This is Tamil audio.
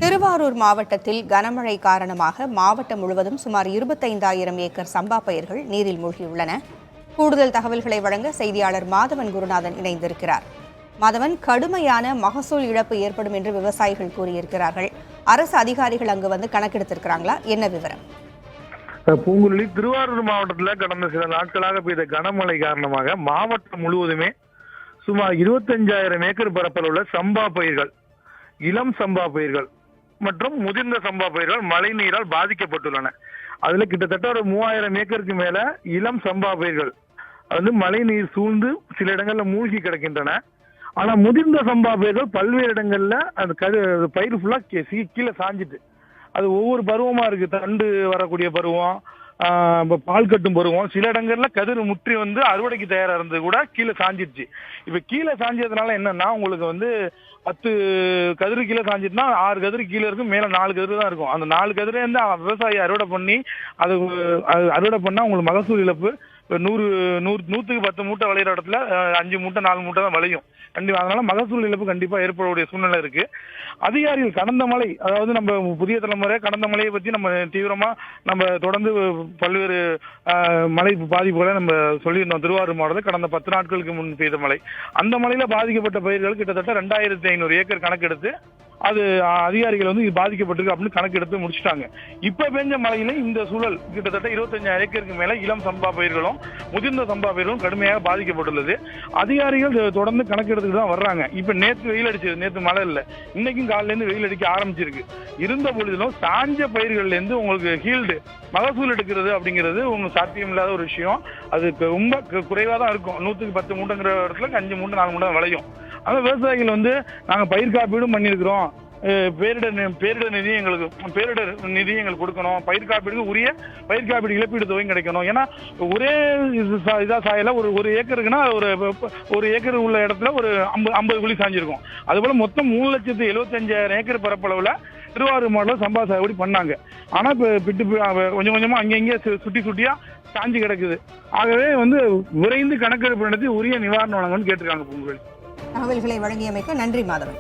திருவாரூர் மாவட்டத்தில் கனமழை காரணமாக மாவட்டம் முழுவதும் சுமார் 25,000 ஏக்கர் சம்பா பயிர்கள் நீரில் மூழ்கியுள்ளன. கூடுதல் தகவல்களை வழங்க செய்தியாளர் மாதவன் குருநாதன் இணைந்திருக்கிறார். மாதவன், கடுமையான மகசூல் இழப்பு ஏற்படும் என்று விவசாயிகள் கூறியிருக்கிறார்கள். அரசு அதிகாரிகள் அங்கு வந்து கணக்கெடுத்திருக்கிறாங்களா? என்ன விவரம்? பூங்குழலி, திருவாரூர் மாவட்டத்தில் கடந்த சில நாட்களாக பெய்த கனமழை காரணமாக மாவட்டம் முழுவதுமே சுமார் 25,000 ஏக்கர் பரப்பளவு உள்ள சம்பா பயிர்கள், இளம் சம்பா பயிர்கள் மற்றும் முதிர்ந்த சம்பா பயிர்கள் மழை நீரால் பாதிக்கப்பட்டுள்ளன. அதுல கிட்டத்தட்ட ஒரு 3000 ஏக்கருக்கு மேல இளம் சம்பா பயிர்கள் மழை நீர் சூழ்ந்து சில இடங்கள்ல மூழ்கி கிடக்கின்றன. ஆனா முதிர்ந்த சம்பா பயிர்கள் பல்வேறு இடங்கள்ல அந்த பயிர் ஃபுல்லா கீழே சாஞ்சிட்டு, அது ஒவ்வொரு பருவமா இருக்கு. தண்டு வரக்கூடிய பருவம், பால் கட்டும் பருவம், சில இடங்கள்ல கதிர் முற்றி அறுவடைக்கு தயாரா இருந்தது கூட கீழே சாஞ்சிருச்சு. இப்ப கீழே சாஞ்சதுனால என்னன்னா, உங்களுக்கு 10 கதிரு கீழே சாஞ்சிட்டுனா 6 கதிரு கீழே இருக்கும், மேல 4 கதிரு தான் இருக்கும். அந்த 4 கதிரை விவசாயி அறுவடை பண்ணி அது அறுவடை பண்ணா உங்களுக்கு மகசூல் இழப்பு 100க்கு 10 மூட்டை விளையிற இடத்துல 5 மூட்டை 4 மூட்டை தான் விளையும். கண்டிப்பா அதனால மகசூல் இழப்பு கண்டிப்பா ஏற்படக்கூடிய சூழ்நிலை இருக்கு. அதிகாரிகள் கடந்த மழை, அதாவது நம்ம புதிய தலைமுறை கடந்த மழையை பத்தி நம்ம தீவிரமா நம்ம தொடர்ந்து பல்வேறு மழை பாதிப்புகளை நம்ம சொல்லியிருந்தோம். திருவாரூர் மாவட்டத்தில் கடந்த 10 நாட்களுக்கு முன் பெய்த மழை, அந்த மழையில பாதிக்கப்பட்ட பயிர்கள் கிட்டத்தட்ட 2500 ஏக்கர் கணக்கெடுத்து அது அதிகாரிகள் இது பாதிக்கப்பட்டிருக்கு அப்படின்னு கணக்கெடுத்து முடிச்சுட்டாங்க. இப்ப பெஞ்ச மழையில இந்த சூழல் கிட்டத்தட்ட 25,000 ஏக்கருக்கு மேல இளம் சம்பா பயிர்களும் முதிர்ந்த சம்பா பயிர்களும் கடுமையாக பாதிக்கப்பட்டுள்ளது. அதிகாரிகள் தொடர்ந்து கணக்கெடுத்துட்டு தான் வர்றாங்க. இப்ப நேற்று வெயில் அடிச்சது, நேற்று மழை இல்லை, இன்னைக்கும் காலையில இருந்து வெயில் அடிக்க ஆரம்பிச்சிருக்கு. இருந்த பொழுதிலும் சாஞ்ச பயிர்கள்ல இருந்து உங்களுக்கு ஹீல்டு மகசூல் எடுக்கிறது அப்படிங்கிறது உங்களுக்கு சாத்தியம் இல்லாத ஒரு விஷயம். அது ரொம்ப குறைவா தான் இருக்கும். 100க்கு 10 மூட்டைங்கிற இடத்துல 5 மூட்டை 4 மூட்டை விளையும். அந்த விவசாயிகள் நாங்க பயிர் காப்பீடும் பண்ணியிருக்கிறோம், பேரிடர் நிதி எங்களுக்கு கொடுக்கணும், பயிர் காப்பீடுக்கு உரிய பயிர் காப்பீடு இழப்பீடு தொகையும் கிடைக்கணும். ஏன்னா ஒரே இதா சாயல ஒரு ஏக்கருக்குன்னா ஒரு ஏக்கர் உள்ள இடத்துல ஒரு 50 குழி சாஞ்சிருக்கும். அதுபோல மொத்தம் 3,75,000 ஏக்கர் பரப்பளவுல திருவாரூர் மாவட்டத்தில் சம்பா சாகுபடி பண்ணாங்க. ஆனா இப்ப கொஞ்சம் கொஞ்சமா அங்கங்கே சுட்டியா சாஞ்சி கிடக்குது. ஆகவே விரைந்து கணக்கெடுப்பு நடத்தி உரிய நிவாரணம் வழங்கணும்னு கேட்டிருக்காங்க. தகவல்களை வழங்கியமைக்கு நன்றி மாதவன்.